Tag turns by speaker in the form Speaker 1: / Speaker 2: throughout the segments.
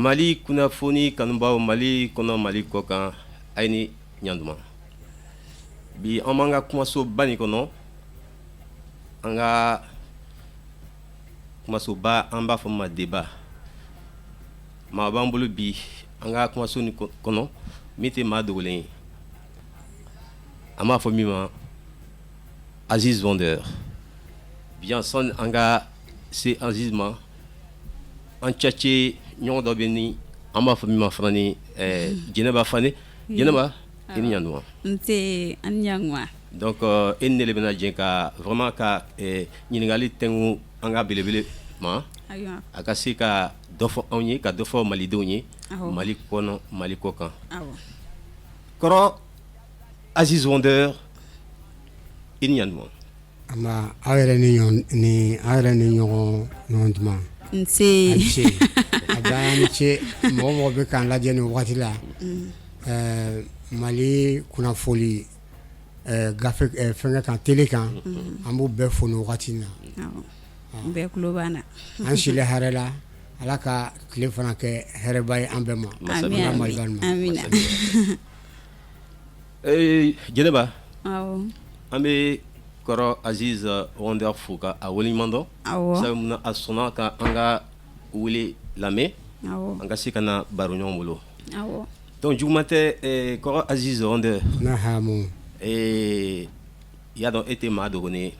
Speaker 1: Mali kunnafoni kanubaw Mali kɔnɔ Mali kɔ kan a ni ɲantuma bi an b'an ka kumasoba nin kɔnɔ an ka kumasoba an b'a fɔ ma débat maa b'an bolo bi an ka kumaso nin kɔnɔ min tɛ maa dogolen ye an b'a fɔ min ma Aziz Vendeur bien sɔnni an ka se Aziz ma an cɛce ɲɔgɔn dɔ bɛ ni an b'a fɔ min ma fana ni Jɛnɛba Fane Jɛnɛba i ni ɲantuma
Speaker 2: nse an ni ɲantuma
Speaker 1: donc e ni ne de bɛna jɛ ka vraiment ka ɲininkali tɛnku an ka belebele ma a ka se ka dɔ fɔ anw ye ka dɔ fɔ malidenw ye Mali kɔnɔ Mali kɔ kan kɔrɔ Aziz Vendeur i ni ɲantuma
Speaker 3: aw yɛrɛ ni ɲɔgɔn duman
Speaker 2: nse
Speaker 3: a b'an ni ce mɔgɔ bɛ k'an lajɛ nin wagati la Mali kunnafoni gafe fɛnkɛ kan télé kan an b'u bɛɛ fo nin wagati na
Speaker 2: bɛɛ tulo b'an na
Speaker 3: an sile hɛrɛ la Ala ka tile fana kɛ hɛrɛba ye an bɛɛ ma
Speaker 2: amina
Speaker 1: Jɛnɛba
Speaker 2: awɔ
Speaker 1: an bɛ kɔrɔ Aziz Vendeur fo ka a waleɲuman dɔn sabu mun na a sɔnna ka an ka wele lamɛn an ka se ka na baro ɲɔgɔn bolo donc juguman tɛ kɔrɔ Aziz Vendeur i y'a dɔn e tɛ maa dogolen ye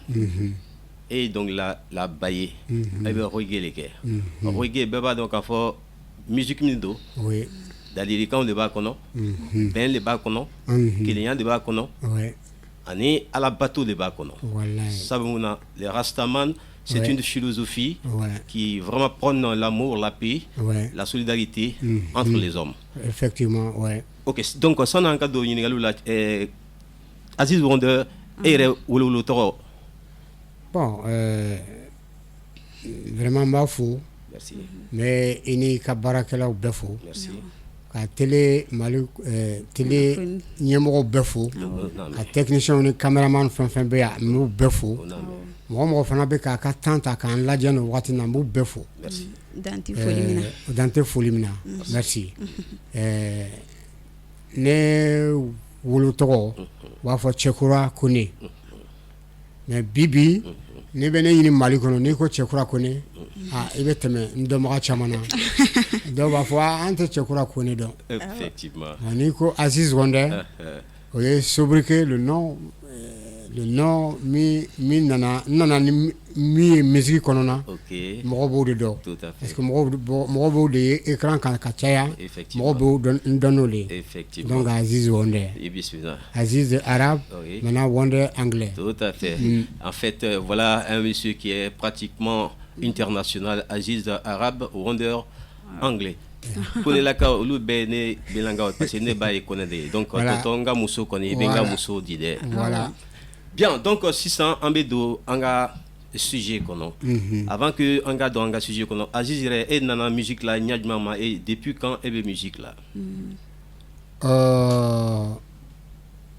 Speaker 1: e ye dɔnkililaba ye e bɛ reggae de kɛ reggae bɛɛ b'a dɔn k'a fɔ musique min don ladilikanw de b'a kɔnɔ bɛn de b'a kɔnɔ kelenya de b'a kɔnɔ ani alabato de b'a kɔnɔ sabu mun na les Rastaman c'est une philosophie qui vraiment prône l'amour, la paix, la solidarité entre les hommes.
Speaker 3: Effectivement, ouais.
Speaker 1: Ok, donc sɔnni an ka don ɲininkaliw la Aziz Vendeur e yɛrɛ wolowolo tɔgɔ.
Speaker 3: Bon, vraiment n b'a fo.
Speaker 1: Merci.
Speaker 3: Mais i ni ka baarakɛlaw bɛɛ fo.
Speaker 1: Merci.
Speaker 3: Ka télé Mali télé ɲɛmɔgɔw bɛɛ fo. Ka technicien ni cameraman fɛn fɛn bɛ yan n b'u bɛɛ fo. Mɔgɔ fana bɛ k'a ka temps ta k'an lajɛ nin wagati na n b'u bɛɛ fo.
Speaker 2: dan tɛ
Speaker 3: foli min na merci ne wolo tɔgɔ u b'a fɔ Cɛkura Kone mais bi ne bɛ ne ɲini Mali kɔnɔ n'i ko Cɛkura Kone i bɛ tɛmɛ n dɔnbaga caman na dɔw b'a fɔ an tɛ Cɛkura Kone dɔn
Speaker 1: effectivement
Speaker 3: n'i ko Aziz Vendeur o ye sobriquet le nom min nana ni min ye musique kɔnɔna mɔgɔ b'o de dɔn parce que mɔgɔ b'o de ye écran kan ka caya mɔgɔ b'o dɔn n'o de ye donc Aziz Vendeur Aziz arabe maintenant Vendeur anglais.
Speaker 1: Tout à fait. En fait voilà un monsieur qui est pratiquement international, Aziz arabe, Vendeur anglais. Konelaka olu bɛɛ ne belangaw parce que ne b'a ye kɔnɛ de ye donc tonton n ka muso kɔni i bɛ n ka muso di dɛ.
Speaker 3: Voilà.
Speaker 1: Bien, donc sisan an bɛ don an ka sujet kɔnɔ avant que an ka don an ka sujet kɔnɔ Aziz yɛrɛ e nana musique la ɲɛ jumɛn ma et depuis quand e bɛ musique la?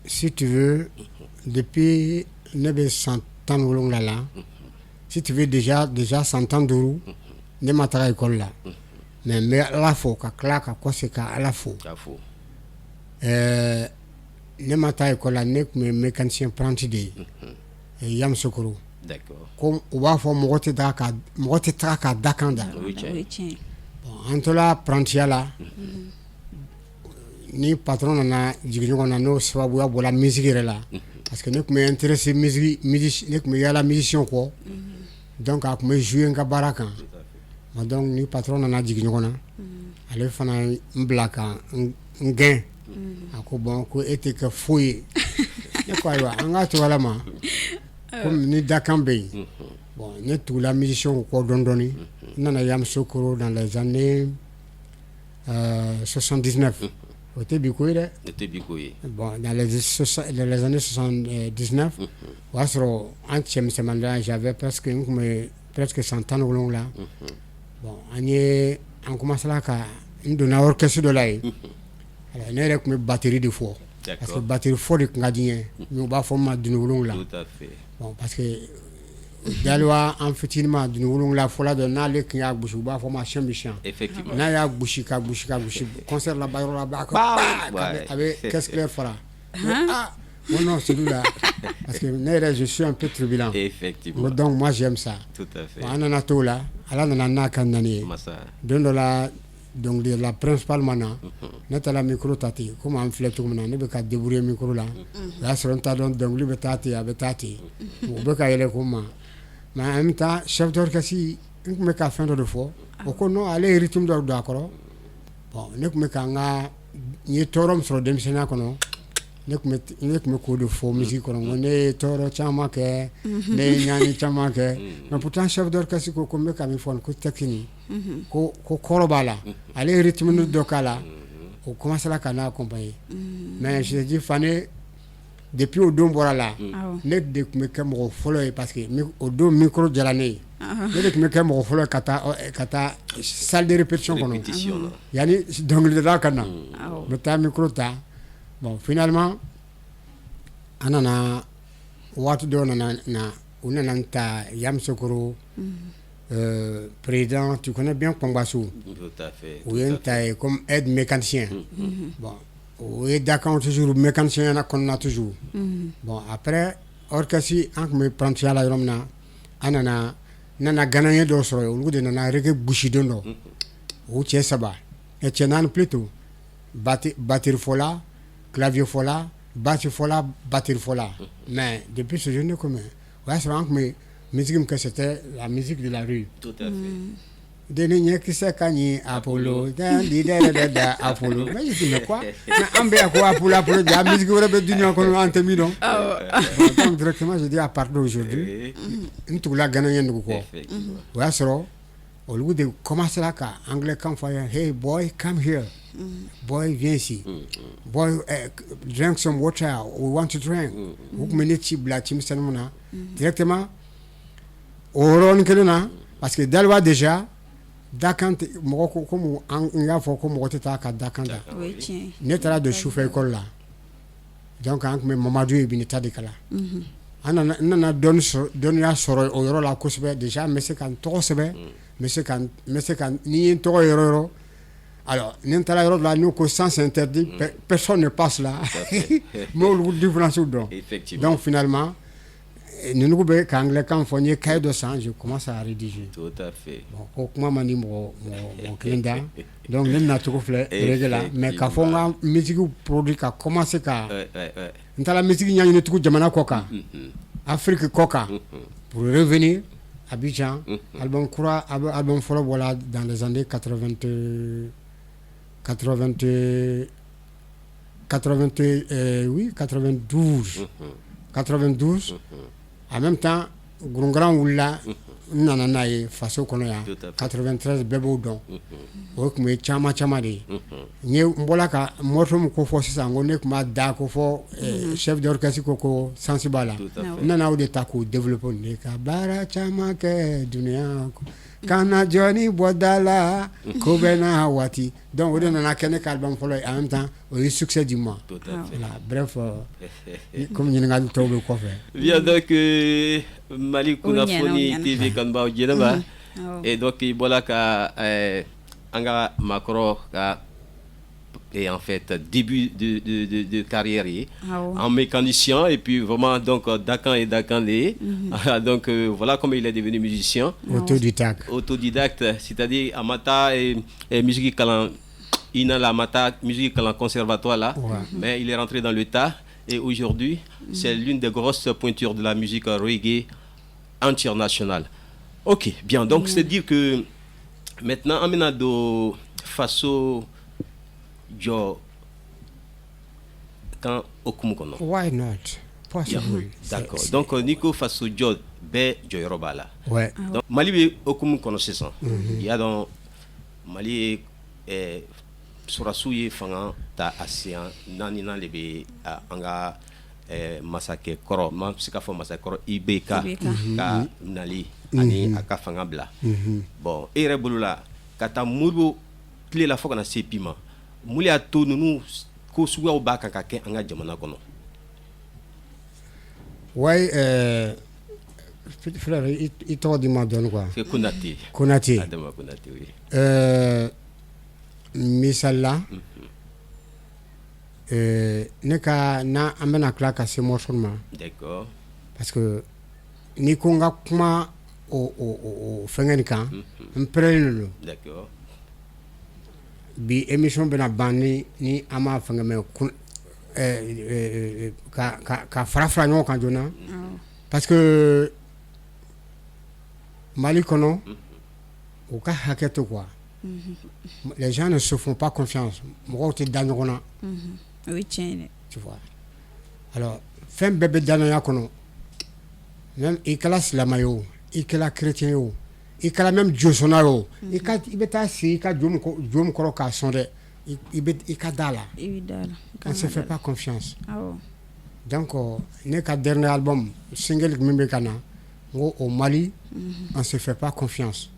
Speaker 3: Si tu veux depuis ne bɛ san 17 la si tu veux déjà san 15 ne ma taga école la mais n bɛ Ala fo ka tila ka kɔse ka Ala fo ne ma taa école la ne tun ye mécanicien apprenti de ye Yamusokoro ko u b'a fɔ mɔgɔ tɛ taga ka dakan da an tola apprentia la ni patron nana jigin ɲɔgɔn na n'o sababuya bɔra musique yɛrɛ la parce que ne tun bɛ intéressé musique ne tun bɛ yaala musicien kɔ donc a tun bɛ jouer n ka baara kan donc ni patron nana jigin ɲɔgɔn na ale fana n bila ka n gɛn a ko bon ko e tɛ kɛ foyi ye ne ko ayiwa an ka to ala ma komi ni dakan bɛ yen bon ne tugula musicien kɔ dɔɔni n nana Yamusokoro dans les années 79 o tɛ bi ko ye dɛ bon dans les années 79 o y'a sɔrɔ an cɛmisɛnmaniya j'avais presque n tun bɛ presque san 17 bon an commencé ka n donna orchestre dɔ la yen ne yɛrɛ tun bɛ batterie de fɔ parce que batterie fɔ de tun ka di n ye mais u b'a fɔ n ma dunun 7 bon parce que dalwa en fitinement d'une wolongla fola de na le kinya gbushi ba fo ma chambichon
Speaker 1: effectivement
Speaker 3: na ya gbushi concert la bayro la ba avec qu'est-ce que fera oh non celui-là parce que je suis un peu turbulent
Speaker 1: effectivement
Speaker 3: donc moi j'aime ça
Speaker 1: tout à fait
Speaker 3: anana to la ala na kanani don la donc de la principale mana neta la micro tati comme en flèche comme na ne be ka débrouiller micro là là sur un talon donc lui be tati abetati ou be ka yele comme mais en même temps chef d'orchestre me ka fin de fois o ko no aller rythme do d'accord bon ne me ka nga ni torom sur demsena kono ne me ko de faux musique kono ne toro chama ke ne nyani chama ke mais pourtant chef d'orchestre ko me ka mi fon ko technique ko korobala aller rythme do kala o commence la kana accompagner mais je dis fane depuis au don bora là ne de me ka mo follow parce que au don micro de l'année ne de me ka mo follow kata salle de répétition kono yani donc de la kana le ta micro ta bon finalement anana watu do na unananta yam sokoro président, tu connais bien Pongbassou.
Speaker 1: Tout à fait.
Speaker 3: Oui, comme aide mécanicien. Bon, oui, d'accord, toujours mécanicien, on a toujours. Bon, après, orchestre, on me prend à la Romna, anana, nana gagné d'osro, au lieu de nana reggae bushidono, ou tient saba. Et tient plutôt, bâtir fola, clavier fola, bâtir fola, bâtir fola. Mais depuis ce jour, comme ouais, c'est vraiment que musique que c'était la musique de la rue.
Speaker 1: Tout à fait.
Speaker 3: Denigne qui s'est gagné Apollo, Apollo. Mais je dis mais quoi? Mais Ambé à quoi Apollo, la musique aurait pu dire qu'on a entamé donc. Donc directement je dis à partir d'aujourd'hui, nous tout la gagnons nous quoi. Ouais c'est ça. Au lieu de commencer là qu'à anglais quand faire, hey boy come here, boy viens ici, boy drink some water, we want to drink. Ou mener chibla chimsanmona directement. Oron kelena parce que dalwa déjà dakante moko comme nga fo ko moko ta ka dakanda
Speaker 2: oui tiens
Speaker 3: netara de chauffeur école là donc an me Mamadou ibn Tadikala ana don ya soro o yoro la ko sebe déjà mais c'est quand to sebe mais c'est quand ni to yoro alors n'entala yoro là nous ko sens interdit personne ne passe là mais le différence donc donc finalement nous nous be kangle kan fonye kay de sang je commence à rédiger
Speaker 1: tout à fait
Speaker 3: bon comment mani mo klinda donc nous na tout fait régler mais ka fonga musique produit ka commencer ka ntala musique nyanya ne tout jamana koka Afrique koka pour revenir à Abidjan album kura album follow voilà dans les années 92 en même temps grand oula nana ye faso kono ya 93 bebo don o kuma chama de nye mbola ka moto ko fo sisa ngone kuma da ko fo chef d'orchestre ko sensibala nana o de ta ko développer ne ka bara chama ke dunia kana joni bodala ko bena wati donc o de nana kene ka album folo en même temps o succès du mois bref comme ni ngal to be ko fait
Speaker 1: bien donc Mali Kunafoni TV Kanba Djenaba et donc voilà ka anga macro ka et en fait début de carrière en mécanicien et puis vraiment donc Dakan et Dakandé donc voilà comment il est devenu musicien autodidacte c'est-à-dire amata et musique kalan ina la mata musique kalan conservatoire là mais il est rentré dans le tas et aujourd'hui c'est l'une des grosses pointures de la musique reggae internationale. Ok, bien, donc c'est dire que maintenant Aminado Faso Jo quand Okumukono.
Speaker 3: Why not? Possible.
Speaker 1: D'accord. Donc Nico Faso Jo Be Joyorobala.
Speaker 3: Ouais.
Speaker 1: Donc Mali Okumukono c'est ça. Il y a dans Mali Surasuye Fanga ta ASEAN Nanina Lebe Anga masake koro ma sika fo masake koro ibeka ka nali ani aka fanga bla bon ere bulula kata mulu clé la fo kana sepima muli ato nunu ko suwa o baka ka ke anga jamana kono
Speaker 3: way frère, il t'a dit ma donne quoi.
Speaker 1: C'est Konaté.
Speaker 3: Konaté.
Speaker 1: Adama Konaté, oui.
Speaker 3: Misala. Ne ka na amena klaka se morceau ma.
Speaker 1: D'accord.
Speaker 3: Parce que ni konga kuma o fengeni kan. Mprele.
Speaker 1: D'accord.
Speaker 3: Bi émission bena bani ni ama fengeme ka frafra nyon kan jona. Parce que Mali kono au cas haketo quoi. Les gens ne se font pas confiance. Moi tu danona.
Speaker 2: Oui tiens.
Speaker 3: Tu vois. Alors, fin bébé danaya kono. Même ikala slamayo, ikala chrétien yo, ikala même diosonaro. Ika ibeta si ika jom koro ka sonde. Ika dala. On ne se fait pas confiance. Donc, ne ka dernier album single mimbe kana au Mali, on ne se fait pas confiance.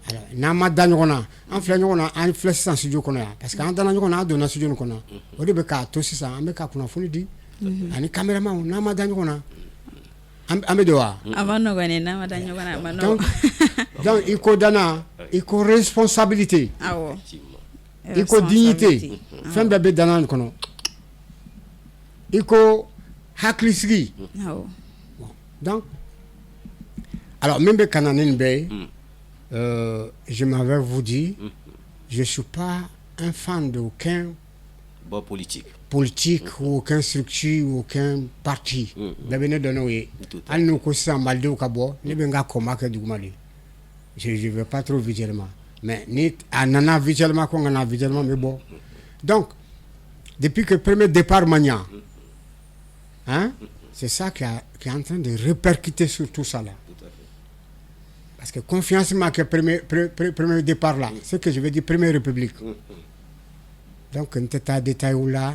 Speaker 3: Alors, nama danona, en flanona, en flash sans studio kona parce que en danona dona studio kona. O de be ka to sisa, am be ka kuna funi di. Ani cameraman nama danona. Am do wa.
Speaker 2: Avant gone nama danona ma no.
Speaker 3: Donc il faut dana, il faut responsabilité.
Speaker 2: Awo.
Speaker 3: Il faut dignité. Fin bébé dana kono. Il faut haklisgi.
Speaker 2: Awo.
Speaker 3: Donc alors même Kananin Bay, je m'avais vous dit, je suis pas un fan d'aucun
Speaker 1: bon
Speaker 3: politique ou aucun structure ou aucun parti. Bébé de Noé. Al nous cause malde au cabo, ne benga koma que du Mali. Je vais pas trop vigilement. Mais ni anana vigilement qu'on a vigilement mais bon. Donc depuis que le premier départ Magna, hein, c'est ça qui est en train de répercuter sur tout ça là. Parce que confiance m'a que premier départ là, c'est que je veux dire première république. Donc un tas détail là,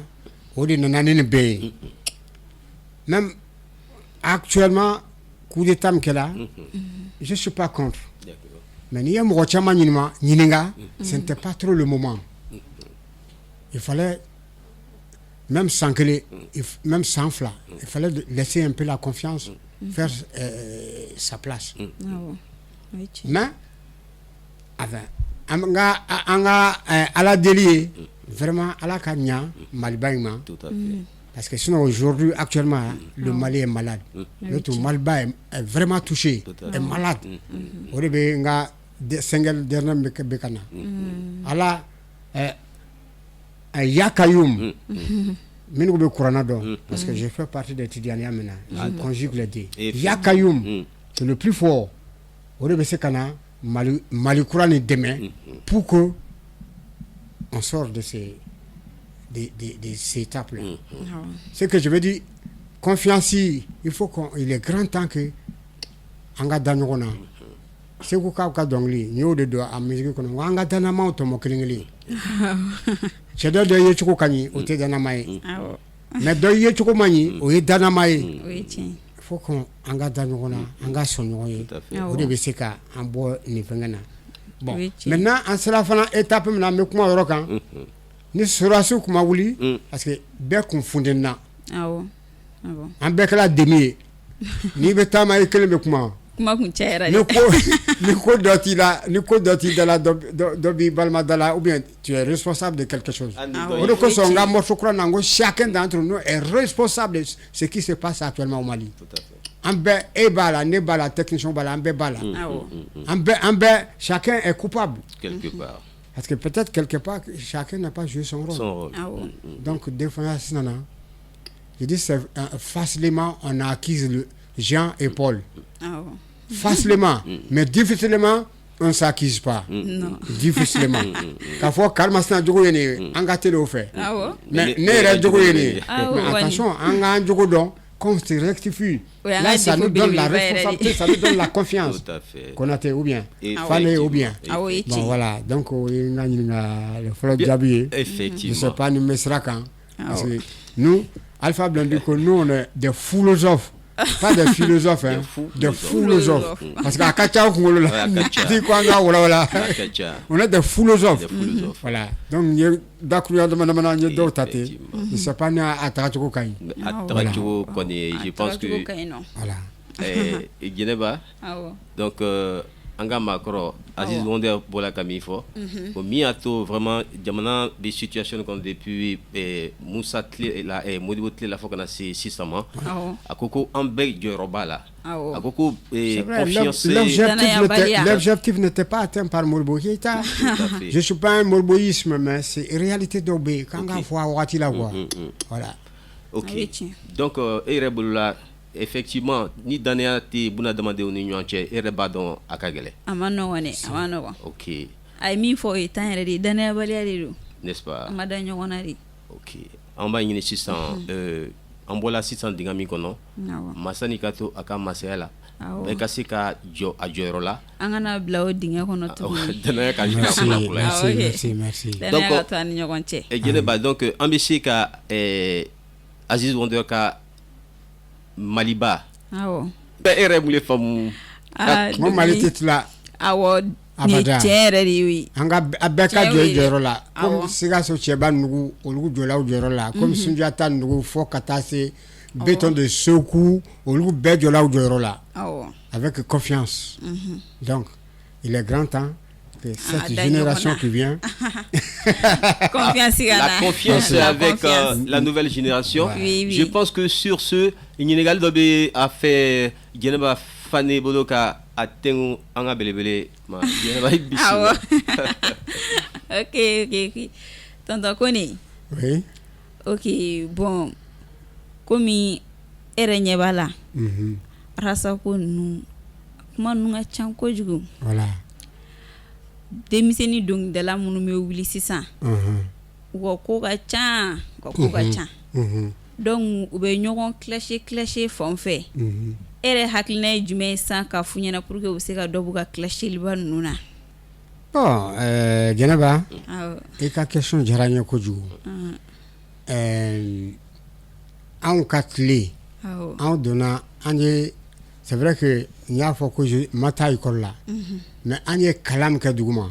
Speaker 3: on dit nanane bé. Même actuellement coup d'état qu'elle a, je suis pas contre. Mais ni un rochama nininga, ce n'était pas trop le moment. Il fallait même sans que même sans fla, il fallait laisser un peu la confiance faire sa place. Mais anga à la délier vraiment à la kanya malbaïma parce que sinon aujourd'hui actuellement le Mali est malade le Malba est vraiment touché est malade au début nga single dernier bekana ala yakayum minu be courant donc parce que je fais partie des Tidiania maintenant je conjugue les deux yakayum c'est le plus fort. Au début, c'est qu'on a Malikoura est demain pour que on sorte de ces étapes-là. Ce que je veux dire, confiance, il faut qu'il est grand temps que Anga Danona. C'est pourquoi on a donné nous de doigts à musique qu'on a Anga Danama au Tomokringli. C'est de Yechoko Kani au Tedanamae. Mais de Yechoko Mani au Danamae. Il faut qu'on anga danona anga sonyoye o de be se ka an bo ni fengana bon maintenant en cela fana étape na me kuma yoro kan ni surasu kuma wuli parce que be confunden na
Speaker 2: awo
Speaker 3: an be kala demi ni be tama e kele be kuma
Speaker 2: kun cera
Speaker 3: ni ko doti dala do bi balma dala ou bien tu es responsable de quelque chose o de ko so nga mo sokra nango chacun d'entre nous est responsable de ce qui se passe actuellement au Mali. Tout à fait. Ambe e bala ne bala technicien bala ambe bala ambe chacun est coupable
Speaker 1: quelque part
Speaker 3: parce que peut-être quelque part chacun n'a pas joué son rôle. Donc des fois nana je dis c'est facilement on a acquis le Jean et Paul. Facilement, mais difficilement, on ne s'acquise pas.
Speaker 2: Non.
Speaker 3: Difficilement. Quand faut calmer ça, du coup, il y a un gâteau au fait. Mais mais attention, un gâteau donc, qu'on se rectifie. Là, ça nous donne la responsabilité, ça nous donne la confiance.
Speaker 1: Tout à fait.
Speaker 3: Qu'on a été ou bien, fallait ou bien. Bon, voilà. Donc, il y a le frère Diaby.
Speaker 1: Effectivement.
Speaker 3: Je ne sais pas, nous me sera quand. Parce que nous, Alpha Blandico, nous, on est des philosophes. Pas des philosophes, hein, des philosophes. Parce qu'à Kacha, on est des philosophes. Voilà. Donc, il y a d'accord, je ne sais pas, à Taracho Kain.
Speaker 1: À Taracho, je pense que.
Speaker 3: Voilà.
Speaker 1: Geneva. Donc anga makro Aziz Wonder bola kami fo. Ko mi ato vraiment jamana des situations comme depuis Moussa Tle la Modibo Tle la fo kana 600 ans. Akoko ambe joroba la. Akoko confiance.
Speaker 3: L'objectif n'était pas atteint par Modibo Keita. Je suis pas un morboïsme mais c'est réalité d'obé quand on voit wati la voix. Voilà.
Speaker 1: OK. Donc Erebula effectivement ni dania ti buna demandé au union entière et rebadon akagele
Speaker 2: amano wane
Speaker 1: OK
Speaker 2: ay mi fo etan redi dania baliali
Speaker 1: n'est-ce pas
Speaker 2: amadanyo wonari
Speaker 1: OK en ba ni 600 ambola 600 dingami kono masani kato aka masela e kasika jo ajorola
Speaker 2: angana blawo dinga kono to
Speaker 1: dania ka jina
Speaker 3: merci
Speaker 2: donc to ani nyogonche
Speaker 1: e gene ba donc ambisika Aziz Wonder ka Maliba. Ere mule famu.
Speaker 3: Mo malitit la.
Speaker 2: Ni tiere riwi.
Speaker 3: Anga abeka jero la. Comme siga so cheba nugu olugu jola jero la. Comme sunjata nugu fo katase béton de secours olugu be jola jero la. Avec confiance. Donc, il est grand temps que cette génération qui vient
Speaker 1: la confiance avec la nouvelle génération.
Speaker 2: Oui.
Speaker 1: Je pense que sur ce Inégal dobe a fait Geneba Fane Bodoka a tengu anga belebele ma Geneba bisi.
Speaker 2: OK. Tonton Koni.
Speaker 3: Oui.
Speaker 2: OK, bon. Komi erenye bala. Rasa ko nu kuma nu nga chan ko jugu.
Speaker 3: Voilà.
Speaker 2: Demiseni donc de la munu me wuli sisan. Wo ko ga chan, ko ga chan. Donc ube ɲɔgɔn clasher fan fɛ ere hakilina jumɛn san ka fu ɲɛna pour que u se ka dɔ b'u ka clasher-liba ninnu na.
Speaker 3: Bon Geneva i ka question diyara n ye kojugu. Anw ka tile anw donna an ye c'est vrai que n y'a fɔ ko ma taa école la mais an ye kalan min kɛ duguma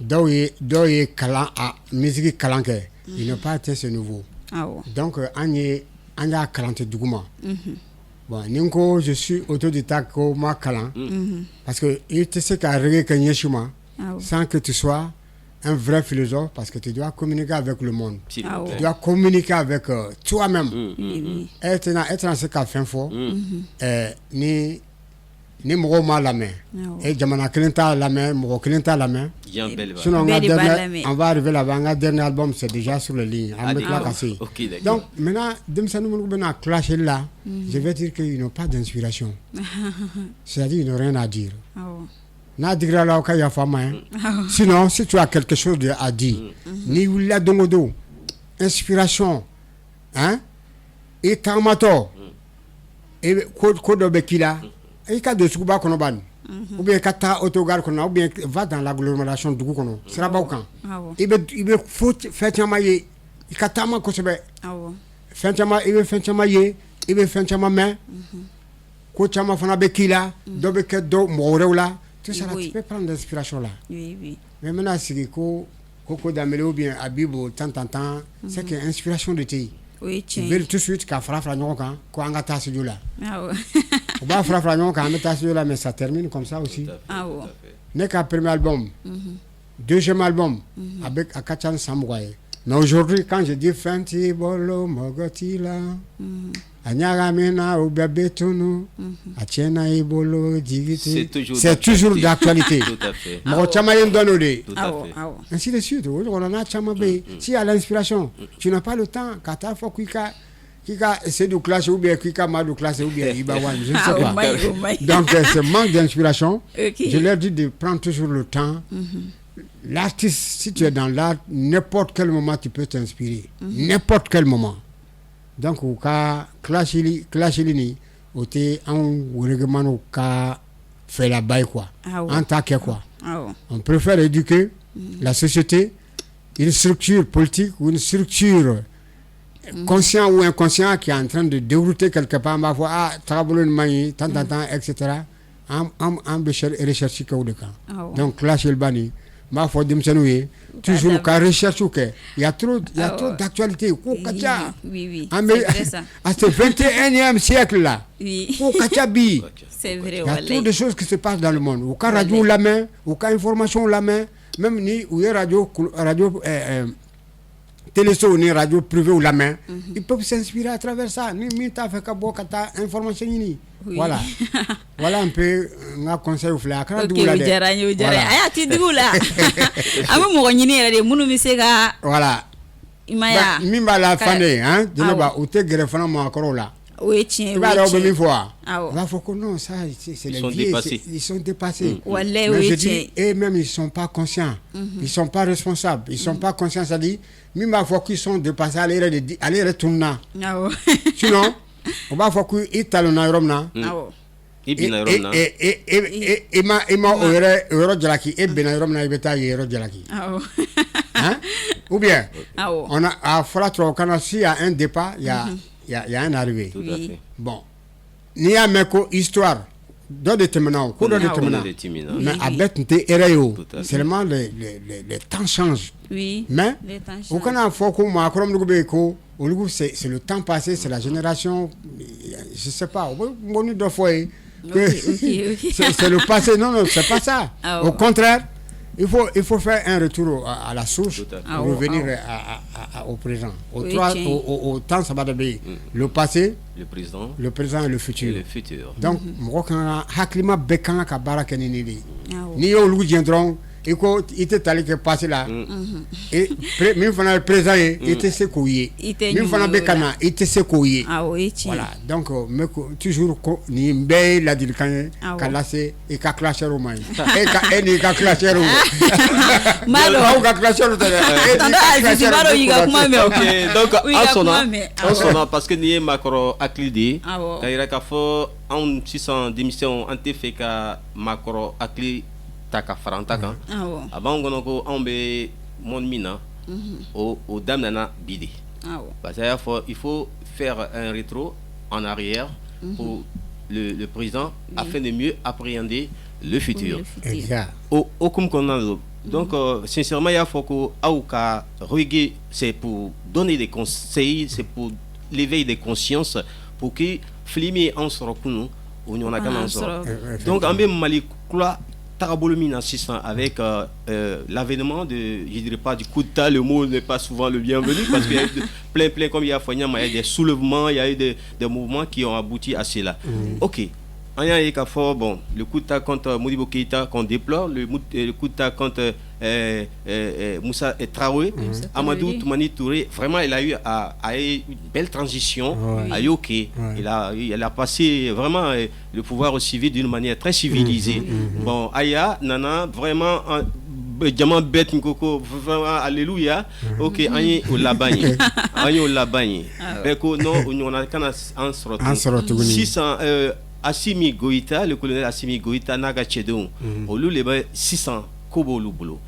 Speaker 3: dɔw ye kalan musique kalan kɛ il n'est pas atteint ce niveau. Donc an y'a kalante duguma. Bon ni ko je suis autodidacte ko ma kalan parce que il te sait qu'à reggae que ɲɛsuma sans que tu sois un vrai philosophe parce que tu dois communiquer avec le monde. Tu dois communiquer avec toi-même. Être dans ce cas fin fort ni mɔgɔw ma lamɛn jamana kelen t'a lamɛn mɔgɔ kelen t'a lamɛn sinon on va arriver là-bas an ka dernier album c'est déjà sur les lignes an bɛ tila ka se donc maintenant denmisɛnnin minnu bɛna clasher là je vais dire qu'ils n'ont pas d'inspiration c'est-à-dire ils n'ont rien à dire n'a digira la o ka yafa ma ye sinon si tu as quelque chose à dire n'i wulila don o don inspiration hein i tagamatɔ ko dɔ bɛ k'i la i ka don suguba kɔnɔ bani ou bien ka taa autogare kɔnɔ ou bien va dans l'agglomération dugu kɔnɔ sirabaw kan i bɛ fɛn caman ye i ka taama kosɛbɛ fɛn caman i bɛ fɛn caman ye i bɛ fɛn caman mɛn ko caman fana bɛ k'i la dɔ bɛ kɛ mɔgɔ wɛrɛw la tout ça tu peux prendre l'inspiration là mais maintenant sigi ko Dambélé ou bien Abibo tant c'est que inspiration de tey tu veux tout de suite k'a fara ɲɔgɔn kan ko an ka taa studio la o b'a fara ɲɔgɔn kan an bɛ taa studio la mais ça termine comme ça aussi ne ka premier album deuxième album a ka ca ni san 20 ye mais aujourd'hui quand je dis fɛn t'i bolo mɔgɔ t'i la a ɲagamina o bɛɛ bɛ tunu a tiɲɛna i bolo jigi tɛ c'est toujours d'actualité mɔgɔ caman ye n dɔn o de ye ainsi de suite o ɲɔgɔnna n'a caman bɛ yen si à l'inspiration tu n'as pas le temps ka taa fɔ k'i ka Seydou classe ou bien k'i ka Madou classe ou bien Iba Wane je ne sais pas donc ce manque d'inspiration je leur dis de prendre toujours le temps. L'artiste, si tu es dans l'art, n'importe quel moment tu peux t'inspirer, n'importe quel moment. Donc au cas clashili au té en règlement ka fait la baille quoi en tant que quoi on préfère éduquer la société, une structure politique ou une structure conscient ou inconscient qui est en train de dérouter quelque part ma foi travailler mani tant etc. en recherche que de cas donc clashil bani ma foi denmisɛnninw ye toujours qu'à recherche ou que il y a trop d'actualité
Speaker 2: oui, c'est vrai ça.
Speaker 3: À ce 21e siècle là c'est
Speaker 2: vrai,
Speaker 3: il y a trop de choses qui se passent dans le monde ou qu'à radio la main ou qu'à information la main même ni ou radio téléso ni radio privée ou la main ils peuvent s'inspirer à travers ça ni ta fait kata information ni voilà voilà un peu un conseil au fleur quand
Speaker 2: voilà aya ti digula amu mo nyini era de munu mi sega
Speaker 3: voilà
Speaker 2: imaya
Speaker 3: mimba la fane hein de ba o te gere fana mo akoro la
Speaker 2: oui tiens
Speaker 3: tu vas là au même fois là faut que non ça c'est les vieux ils sont dépassés
Speaker 2: mais je dis
Speaker 3: et même ils sont pas conscients ils sont pas responsables ils sont pas conscients ça dit mimba faut qu'ils sont dépassés aller retourner sinon on va faut que italona romna
Speaker 1: ibina romna
Speaker 3: ima euro jalaki e bena romna ibeta euro jalaki hein ou bien on a fera trop quand s'il y a un départ il y a un arrivé.
Speaker 1: Tout à fait.
Speaker 3: Bon, ni a meko histoire de terminant, mais à bête seulement les temps changent.
Speaker 2: Oui.
Speaker 3: Mais au Canada, faut que moi comme nous beko, c'est le temps passé, c'est la génération, je sais pas, on nous doit fois c'est le passé, non c'est pas ça. Au contraire. Il faut faire un retour à la source pour revenir au présent. Au temps, ça va devenir le passé, le présent et le futur. Donc, moi, quand Haklima Bekana Kabara Kenini, ni au Louis Gendron, il était allé que passer là. Et même pendant le présent, il était secoué. Même pendant Bekana, il était secoué. Voilà. Donc, toujours, ni mbé la dilkane, kalase, et kaklasher au maï. Et ni kaklasher au maï.
Speaker 2: Malo.
Speaker 1: En son parce que ni macro aclidé, il y a qu'à faire en 600 démission, en fait qu'à macro aclidé. Taka farantaka avant gonoko ambe mon mina au dame nana bidé parce que il faut faire un rétro en arrière pour le présent afin de mieux appréhender le futur. Au comme qu'on a donc sincèrement il faut que auka reggae c'est pour donner des conseils, c'est pour l'éveil des consciences pour que flimer en sort nous on a quand donc ambe malikula avec l'avènement de, je dirais pas du coup de tas, le mot n'est pas souvent le bienvenu parce qu'il y a eu plein comme il y a il y a eu des soulèvements, il y a eu des mouvements qui ont abouti à cela. Ok, bon, le coup de tas contre Modibo Keïta qu'on déplore, le coup de tas contre Moussa Traoré, Amadou Toumani Touré, vraiment il a eu une belle transition à Yoké. Il a passé vraiment le pouvoir au civil d'une manière très civilisée. Bon, Aya, Nana, vraiment diamant bête Nkoko, vraiment alléluia. Ok, Aïe ou la bagne. Aïe ou la bagne. Beko, non, on a quand on se retrouve. 600 Assimi Goïta, le colonel Assimi Goïta Naga Tchedon, au lieu de 600 Kobo Lubulo.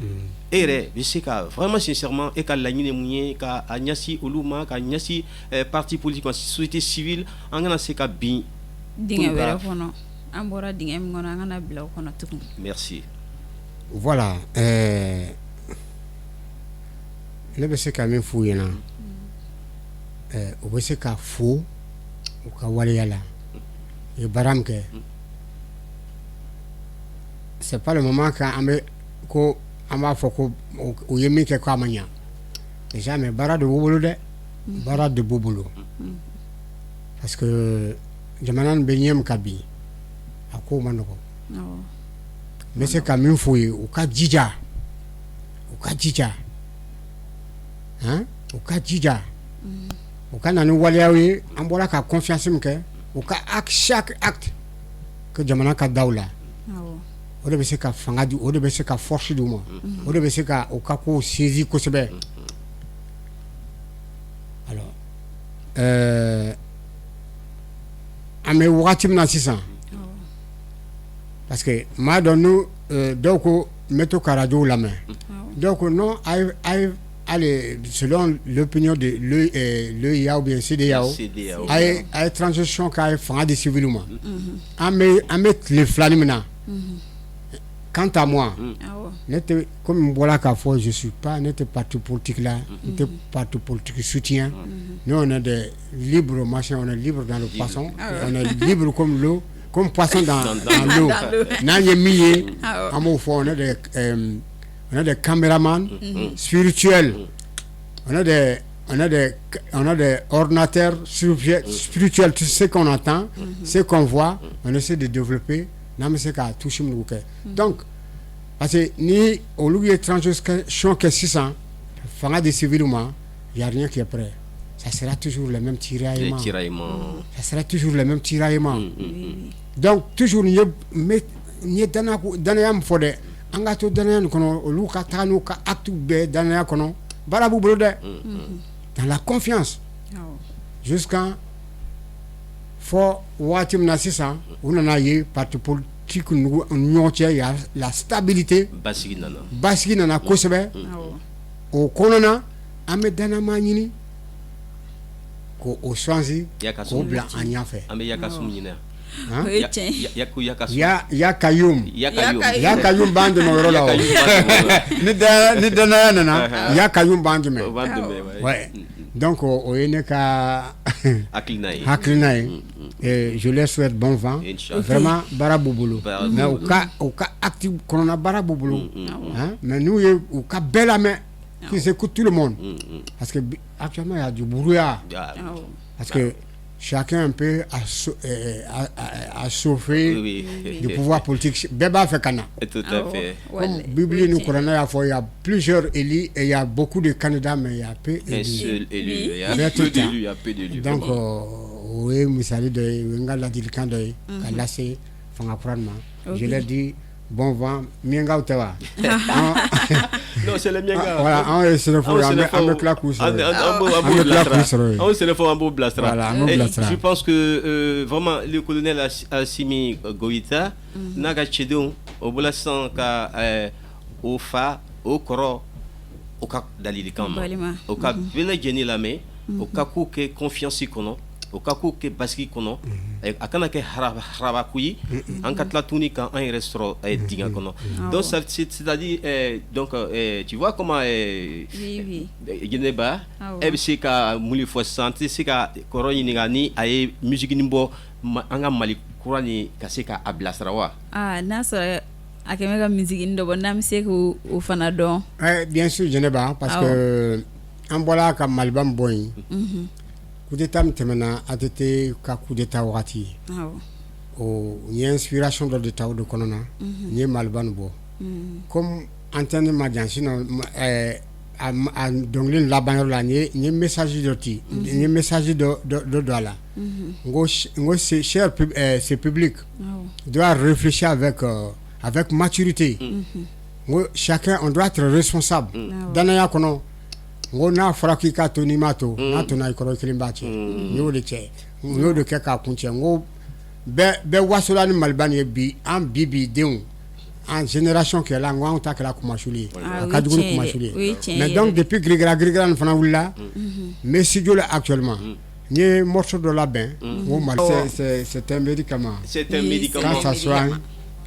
Speaker 1: Et je sais que vraiment sincèrement, et qu'à l'année mouillée, qu'à Agnasi Oluma, qu'à Agnasi parti politique, qu'à société civile, en a ce cas bien. Merci.
Speaker 3: Voilà. Le bese ka min fou yana. Au bese ka fou, ou ka waliala. Et baramke c'est pas le moment quand on va faut que yemi ke kwa manya déjà mais bara de bobolo parce que jamanan benyem kabi ako manoko mais c'est quand même fouille ou ka jija hein ou ka jija ou ka nanu waliawi ambola ka confiance mke ou ka chaque acte que jamana ka daula o de bɛ se ka fanga di o de bɛ se ka force di ma o de bɛ se ka o ka ko saisir kosɛbɛ alors an bɛ wagati min na sisan parce que maa dɔ n'u dɔw ko n bɛ to ka radio lamɛn dɔw ko non allez, selon l'opinion de l'EIA ou bien CDAO, a une transition qui a fait des civils humains. On met les flammes. Quant à moi, comme voilà qu'à fois je suis pas n'était parti politique là, n'était parti politique soutien. Nous on est des libres machin, on est libre dans le poisson, on est libre comme l'eau, comme poisson dans l'eau. On a des caméramans spirituels, on a des ordinateurs spirituels, tout ce qu'on entend, ce qu'on voit, on essaie de développer. Donc, parce que ni au lieu de transition que 600, fanga de civilement, il n'y a rien qui est prêt. Ça sera toujours le même tiraillement. Ça sera toujours le même tiraillement. Donc, toujours, il y a danayam fode. Angato danayam kono, luka tanu ka actu be danayam kono, barabu brode. Dans la confiance. Jusqu'à fort watim na 600, on a eu parti politique nous il y a la stabilité. Basiki nana kosebe. Au konona ame dana manini ko o swanzi ko bla anya fait.
Speaker 1: Ame yakasumina.
Speaker 3: Ya kayum band no rola. Ni dana nana ya kayum band me. Ouais. Donc au Eneka Haklinaï et je leur souhaite bon vent. Vraiment baraboubolo. Mais au cas actif qu'on a baraboubolo. Mais nous au cas belle main qui écoute tout le monde. Parce que actuellement il y a du brouillard. Parce que chacun un peu a sauvé du pouvoir politique. Beba fait cana.
Speaker 1: Tout à fait.
Speaker 3: Comme Bible nous connaît, il y a plusieurs élus et il y a beaucoup de candidats, mais il y a peu
Speaker 1: un seul élu. Il y a peu d'élus.
Speaker 3: Donc, oui, Moussali de Ngala Dilkan de Kalase, Fangaprana. Je leur dis bon vent, Mienga ou Tewa.
Speaker 1: Non, c'est le Mienga.
Speaker 3: Voilà, on se le fait
Speaker 1: Je pense que vraiment le colonel Assimi Goïta n'a qu'à chédon au boulasan ka au fa au koro au cas d'alilikan au cas vela geni la me au cas que confiance kono au cas que baski kono akana ke haraba kuyi en katla tuni kan un restaurant dinga kono donc c'est-à-dire donc tu vois comment Geneba c'est ka muli fo santé c'est ka koroni ngani ay musique nimbo anga mali kurani kaseka ablasrawa
Speaker 2: nasa akemeka musique ndo bonam c'est ko o fanadon
Speaker 3: bien sûr Geneba parce que en voilà ka malbam boy coup d'état maintenant a été ka coup d'état wati ni inspiration de l'état de konona ni malban bo comme antenne majansi no a donc la bannière là ni message de ti ni message de là ngo c'est cher c'est public doit réfléchir avec maturité chacun on doit être responsable danaya kono ngo na fraki ka to ni mato na to na ikoro kilimbachi yo de che yo de ka kunche ngo be wasola ni malbani bi en bibi deun en génération que là on ta que la kumashuli ka dugul kumashuli mais donc depuis grigra fana wula mais si je actuellement ni morceau de la bain c'est un médicament quand ça soigne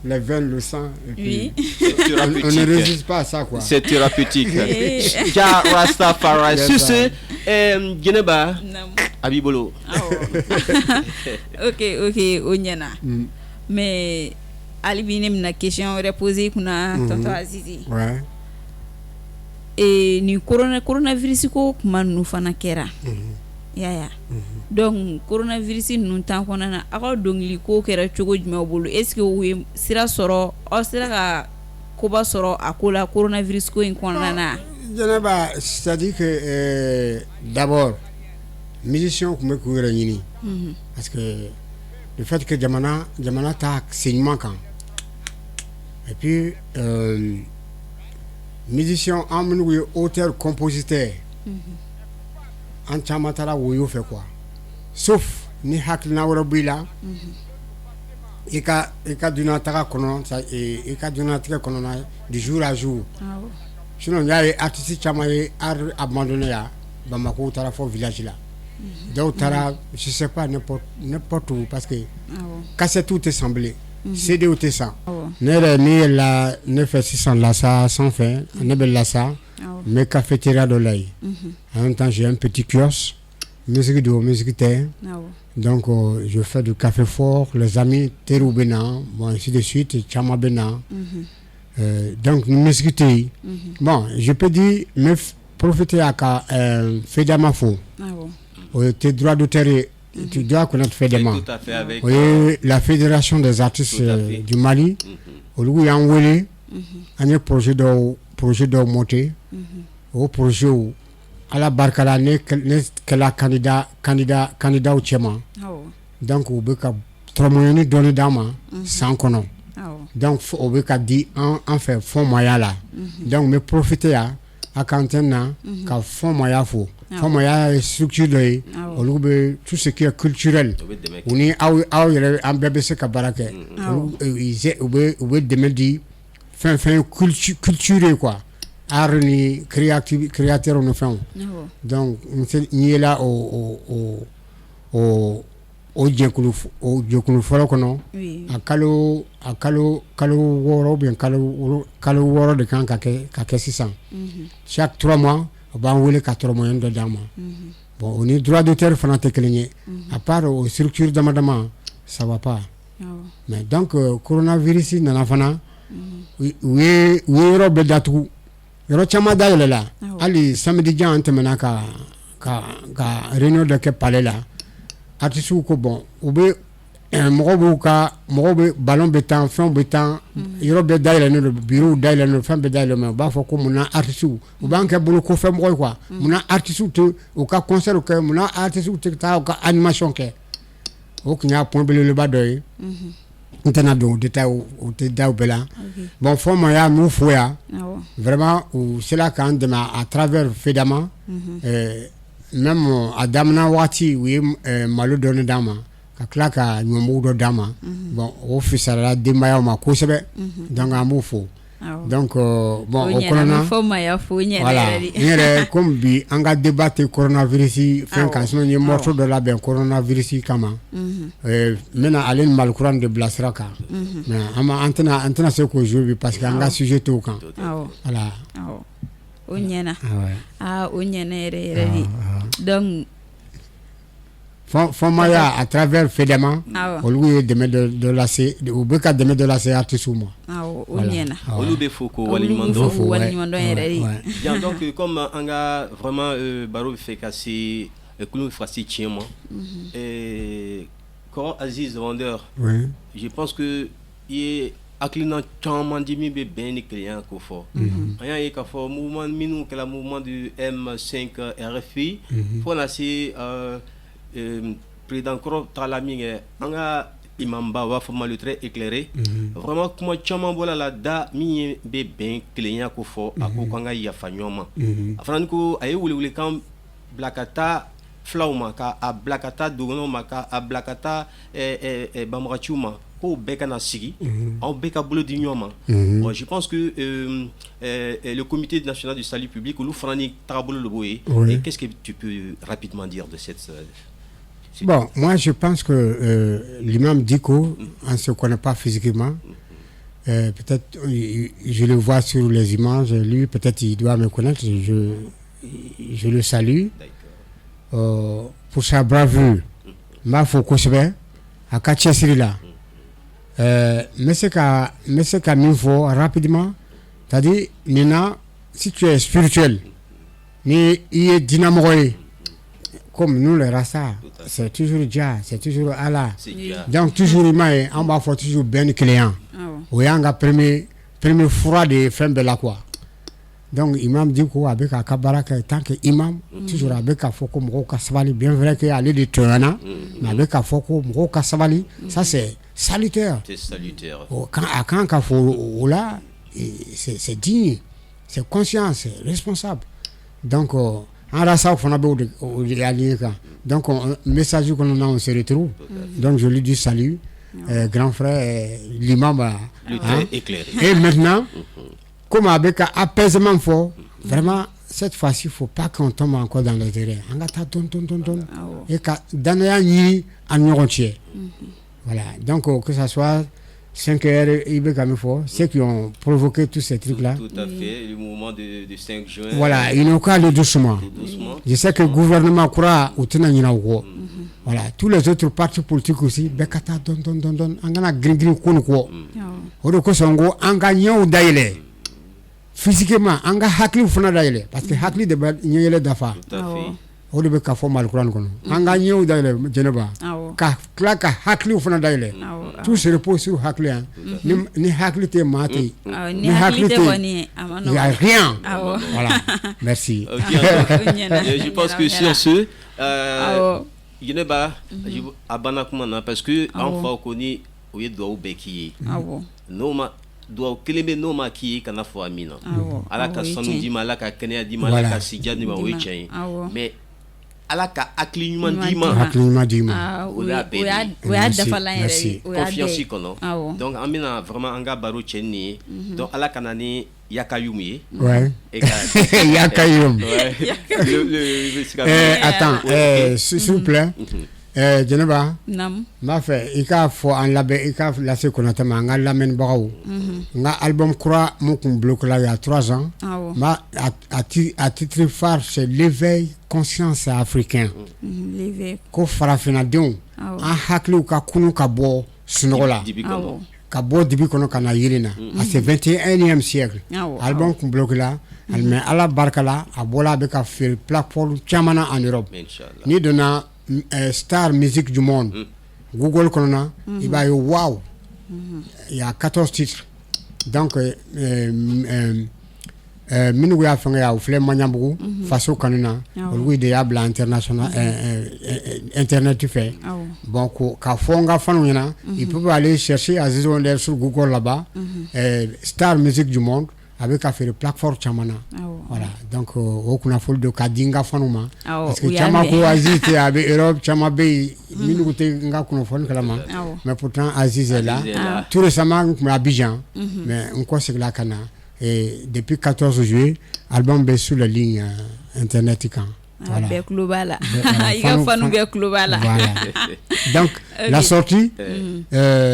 Speaker 3: les veines, le sang, et puis on ne résiste pas à ça, quoi.
Speaker 1: C'est thérapeutique. Ja Rastafari. Sur ce, Geneba, Abibolo.
Speaker 2: Ok, Onyana. Mais, Alibine, une question reposée pour Tonton Azizi.
Speaker 3: Ouais.
Speaker 2: Et nous, coronavirus, comment nous faisons kera? Ya. Donc coronavirus nous tant qu'on a alors donc liko kera chogo jumé bolo est-ce que oui sera soro o sera ka koba soro akola coronavirus ko in konana
Speaker 3: Geneba c'est-à-dire que d'abord musicien comme courir ni parce que le fait que jamana ta saignement quand et puis musicien en menu auteur compositeur en chamatara woyo fait quoi sauf ni haklina wara et ka duna taka kono ça et ka duna taka kono na du jour à jour sinon il y a artiste chamaye abandonné là Bamako tara fo village là donc tara je sais pas n'importe où parce que cassette tout est semblé CD o tɛ san ne yɛrɛ ne ye ne fɛ sisan Lassa sanfɛ ne bɛ Lassa n bɛ cafétéria dɔ la yen en même temps j'ai un petit kiosque musique don musique tɛ donc je fais du café fort les amis teriw bɛ na bon ainsi de suite caman bɛ na donc ni musique tɛ yen bon je peux dire n bɛ profiter a ka Fedama fo o ye tes droits d'auteur ye. Tu dois connaître Fedama. Oui, la Fédération des artistes du Mali. Olu y'an wele an ye projet dɔw monter o projet ala barika la ne kɛla candidat cɛman donc u bɛ ka tɔrɔmɔɲɔni dɔɔni d'an ma san kɔnɔ donc o bɛ ka di an fɛ fond moyen la donc n bɛ profiter yan a ka antenne na ka fond moyen fo. Fɔmaya ye structure dɔ ye olu bɛ tout ce qui est culturel u ni aw yɛrɛ an bɛɛ bɛ se ka baara kɛ u bɛ dɛmɛ di fɛn culture ye quoi art ni créateur ni fɛnw donc n yela o jɛkulu fɔlɔ kɔnɔ a kalo 6 ou bien kalo 6 de kan ka kɛ sisan chaque 3 mois o b'an wele ka tɔrɔmɔɲɔni dɔ d'an ma bon o ni droit d'auteur fana tɛ kelen ye à part o structure dama ça va pas mais donc coronavirus nana fana u ye yɔrɔ bɛɛ datugu yɔrɔ caman dayɛlɛla hali samedi jan an tɛmɛna ka réunion dɔ kɛ palais la artistes ko bon u bɛ mɔgɔw bɛ ballon bɛ tan fɛnw bɛ tan yɔrɔ bɛɛ dayɛlɛnnen don bureau dayɛlɛnnen don fɛn bɛɛ dayɛlɛnnen don u b'a fɔ ko munna artistes u b'an kɛ bolo ko fɛn mɔgɔ ye quoi munna artistes tɛ u ka concert kɛ munna artistes tɛ taa u ka animation kɛ o tun y'a point belebeleba dɔ ye n tɛna don o détail o tɛ da o bɛɛ la bon fɔ ma y'a min fɔ yan vraiment u sera k'an dɛmɛ à travers Fedama même a daminɛ waati u ye malo dɔɔni d'an ma ka tila ka ɲɔmugu dɔ d'an ma bon o fisarala denbayaw ma kosɛbɛ donc an b'u fo donc bon o kɔnɔna voilà n yɛrɛ comme bi an ka débat tɛ coronavirus fɛn kan sinon n ye morceau dɔ labɛn coronavirus kama n bɛna ale ni malikuran de bila sira kan mais an tɛna se k'o jouer bi parce que an ka sujet t'o kan voilà
Speaker 2: o ɲɛna o ɲɛna yɛrɛ de donc
Speaker 3: Fɔmaya à travers Fedama olu ye dɛmɛ dɔ lase u bɛ ka dɛmɛ dɔ lase artistes ma
Speaker 2: o ɲɛna
Speaker 1: olu bɛ fo ko waliɲumandɔn
Speaker 2: yɛrɛ
Speaker 1: de donc comme an ka vraiment baro bɛ fɛ ka se kulu fo ka se tiɲɛ ma kɔrɔ Aziz Vendeur je pense que i ye hakilina caman di min bɛ bɛn ni kelenya ko fɔ an y'a ye k'a fɔ mouvement minnu kɛla mouvement du M5 RFI fo ka na se président kɔrɔ tagala min kɛ an ka imamba u b'a fɔ ma le très éclairé vraiment kuma caman bɔra la da min bɛ bɛn kelenya ko fɔ a ko k'an ka yafa ɲɔgɔn ma a fana ko a ye welewelekan bila ka taa filaw ma k'a bila ka taa dogɔnɔw ma k'a bila ka taa banbagaciw ma k'o bɛɛ kana sigi aw bɛɛ ka bolo di ɲɔgɔn ma bon je pense que le comité national du salut public olu fana ni tagabolo de b'o ye et qu'est-ce que tu peux rapidement dire de cette
Speaker 3: Bon, moi je pense que l'imam Diko, on ne se connaît pas physiquement. Peut-être je le vois sur les images, lui peut-être il doit me connaître, je le salue. Pour sa bravure, ma fokosbe, à Kachesrila. Mais c'est qu'à niveau rapidement, c'est-à-dire, Nina, si tu es spirituel, ni il est dynamique. Comme nous les Rasta, c'est toujours Dia, c'est toujours Allah. Donc toujours Imae, on va faire toujours bien client. Oui, on a premier froid de fin de la quoi. Donc Imam dit quoi avec un kabaraka tant que imam, toujours avec un foko moko kasvali, bien vrai qu'il y a les de Tourana, mais avec un foko moko kasvali, ça c'est salutaire.
Speaker 1: C'est salutaire.
Speaker 3: Quand il faut là, c'est digne, c'est conscient, c'est responsable. Donc en rasa fana bɛ o de allié kan donc message qu'on a on se retrouve donc je lui dis salut grand frère l'imam
Speaker 1: le très éclairé
Speaker 3: et maintenant comme avec apaisement fort vraiment cette fois-ci faut pas qu'on tombe encore dans les erreurs on a ta ton et ka danaya ɲini a ɲɔgɔn cɛ voilà donc que ça soit 5 il veut quand même fort, ceux qui ont provoqué tous ces trucs-là.
Speaker 1: Tout à fait, le mouvement de 5 juin.
Speaker 3: Voilà, ils n'ont qu'à aller doucement. Je sais que le gouvernement croit au tenant. Voilà, tous les autres partis politiques aussi, Bekata, don, angana gring ko. Odoko songo, anga ou daile. Physiquement, anga hakli funa daile. Parce que hakli de nyele dafa.
Speaker 1: Tout à fait.
Speaker 3: O de be ka fo mal Quran kono anga ñew dayle jeneba ka klaka hakli funa dayle tout se repose sur hakli ni hakli te mati
Speaker 2: ni hakli te woni
Speaker 3: il y a rien voilà merci
Speaker 1: je pense que sur ce jeneba abana kuma parce que en fa koni o ye do beki no ma do kelebe no ma ki kana fo amina ala ka sanu di mala ka kenya di mala ka sijani ma we chen mais ala ka aklinyuma dima
Speaker 2: o ya dafa la yere
Speaker 1: confiance kono donc amina vraiment anga baro chenni donc ala kana ni yakayumi
Speaker 3: ouais yakayum attends s'il vous plaît Jeneba
Speaker 2: nam
Speaker 3: m'a fait ika fo en labe ika la se konata ma nga lamen bagaw nga album croix mon kun bloqué là il y a 3 ans ma à titre phare c'est l'éveil conscience africain
Speaker 2: l'éveil
Speaker 3: ko farafina don an haklu ka kunu ka bo sunola ka bo dibi kono kana yirina à ce 21e siècle album kun bloqué là mais ala barkala abola be ka faire plateforme chamana en Europe ni dona star musique du monde Google Corona il va y wow il y a 14 titres donc minu ya fanga ya ufle manyambu faso kanuna lui de yabla international internet tu fais bon ka fonga fanu yana il peut aller chercher Aziz Wonder sur Google là-bas star musique du monde avec affaire plateforme chamana voilà donc au kuna fol de kadinga fanuma parce que chama ko Aziz te avec Europe chama be minu te nga kuna fol kalama mais pourtant Aziz est là tout récemment à Abidjan mais on quoi c'est là kana et depuis 14 juillet album est sur la ligne internet quand voilà.
Speaker 2: Voilà. Voilà.
Speaker 3: Donc la sortie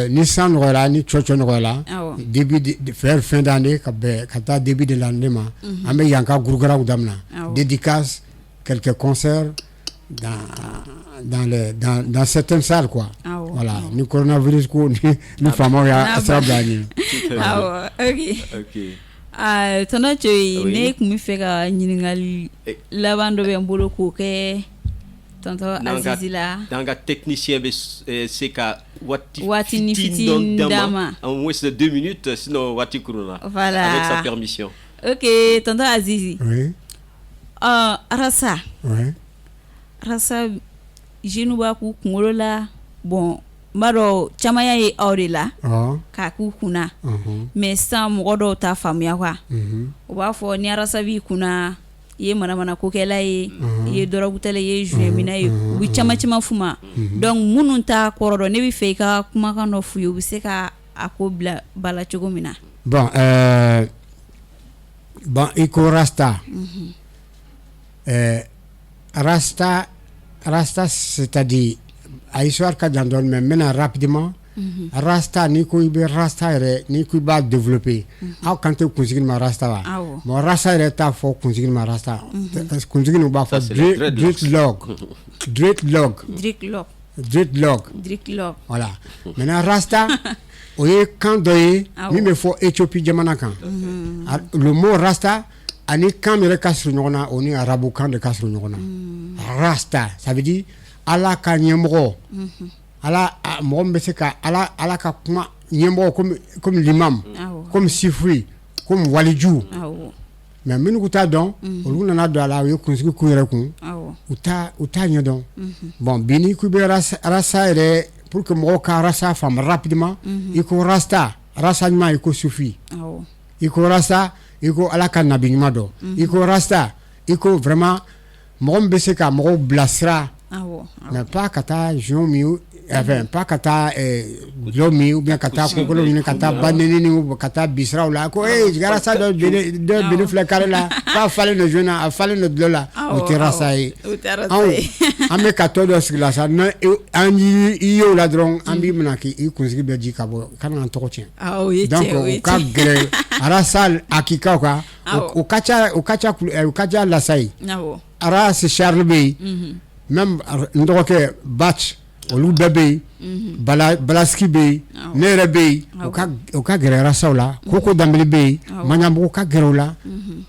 Speaker 3: Nissan Rola ni Chochon Rola début de faire fin d'année quand début de l'année ma amé yanka gurgara udamna dédicace quelques concerts dans certaines salles quoi voilà ni coronavirus ko ni famo ya asabani
Speaker 2: OK tana joy ne kumi feka nyiningali lavando be mbolo ko ke tonto Azizila
Speaker 1: danga technicien be c'est ka
Speaker 2: wati ni fitin dama
Speaker 1: en moins de 2 minutes sinon wati kuruna
Speaker 2: voilà
Speaker 1: avec sa permission.
Speaker 2: OK tonto Azizi
Speaker 3: oui
Speaker 2: rasa
Speaker 3: oui
Speaker 2: rasa jinu ba ku ngolola bon maro chamaya yi aurela ka ku kuna mais sans modo ta famia kwa o ba fo ni arasa bi kuna ye mana ko kela ye doro gutele ye juin mina ye bi chama fuma donc munun ta korodo ne bi fe ka kuma kan no fuyu bi se ka akobla bala chogomina
Speaker 3: bon iko rasta rasta c'est-à-dire a histoire ka jandon mais maintenant rapidement rasta ni ko ibe rasta re ni ko ba développer aw kan te kunsigin ma rasta wa mo rasta re ta fo kunsigin ma rasta kunsigin ba fo dreadlock voilà maintenant rasta oye kan doye mi me fo Éthiopie jamana kan le mot rasta ani kan mere kasru nyona oni arabu kan de kasru nyona rasta ça veut dire ala ka nyemgo ala mo mbese ka ala ka kuma nyemgo comme l'imam comme sifri comme waliju mais minu kuta don oluna na do ala yo kunsiku kuyere kun uta nyodon bon bini ku be rasa ere pour que mo ka rasa fam rapidement iko rasta nyma iko sufi iko rasta iko ala ka nabi nyma do iko rasta iko vraiment mo mbese ka mo blasra mais pas kata jomi enfin pas kata lomi ou bien kata kokolo ni kata baneni ni kata bisra ou la ko gara sa do bene flekare la pas fallait no jona a fallait no dola o terrasse yi ame kato do sigla sa na anyi iyo la dron ambi manaki i kunzigi be ji kabo kana to tien donc o ka gre ara sal akika ka o kacha la sai ara se Charles Bey même ndoke batch olu bebe balaski be nere be o ka gre rasa la koko dambele be manyambo ka gre la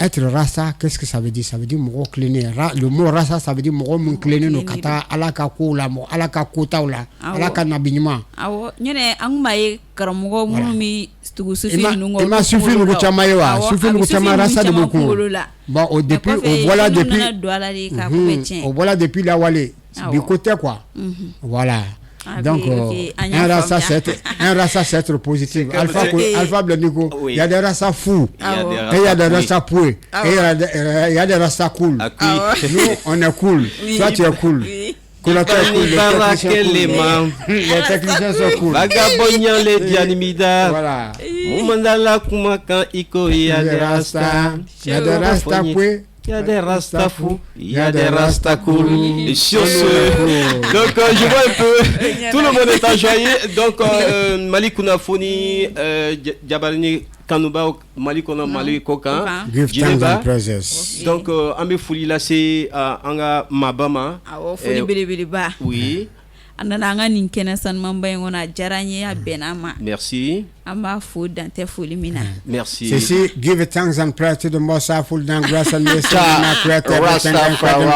Speaker 3: être rasa qu'est-ce que ça veut dire? Ça veut dire mo cleaner le mot rasa ça veut dire mo cleaner no kata alaka ko la mo alaka ko tawla alaka nabinima
Speaker 2: awo nyene anguma ye karamogo mumi stugu sufi nungo
Speaker 3: ma sufi nungo chama yewa sufi nungo chama rasa de beaucoup bon au depuis au voilà depuis la wale du côté quoi voilà. Donc un rasa c'est être positif alpha blenico il y a des rasa fous et il y a des rasa poués et il y a des rasa cool nous on est cool toi tu es cool les techniciens sont cool
Speaker 1: vagabondian les dianimida
Speaker 3: voilà
Speaker 1: mumandala kumakan iko il y a des rasta
Speaker 3: poués.
Speaker 1: Il y a des rasta fous, il y a des rasta cool. Et sur ce, donc je vois un peu, tout le monde est enjoyé. Donc Malik Kunafoni, Diabalini Kanouba, Malik Malik Kokan,
Speaker 3: Jineba.
Speaker 1: Donc Ambe Fouli là c'est Anga Mabama.
Speaker 2: Fouli Bilibiliba.
Speaker 1: Oui.
Speaker 2: Ananga ninkena san mamba ngona jaranye ya benama.
Speaker 1: Merci.
Speaker 2: Amba food dante fuli mina.
Speaker 1: Merci.
Speaker 3: Ceci, give thanks and praise to the Most High, full down grace and mercy.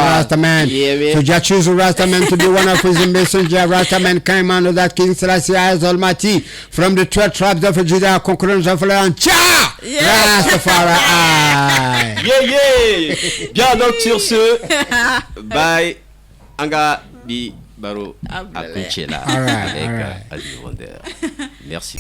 Speaker 3: Rastaman. So just choose Rastaman to be one of his messenger. Rastaman came under that King Selassie as Almighty from the 12 tribes of Judah, concurrence of Land. Cha! Rastafari.
Speaker 1: Yeah. Bien donc sur ce, bye. Anga bi Baro Akuchela avec Ali Wonder. Merci.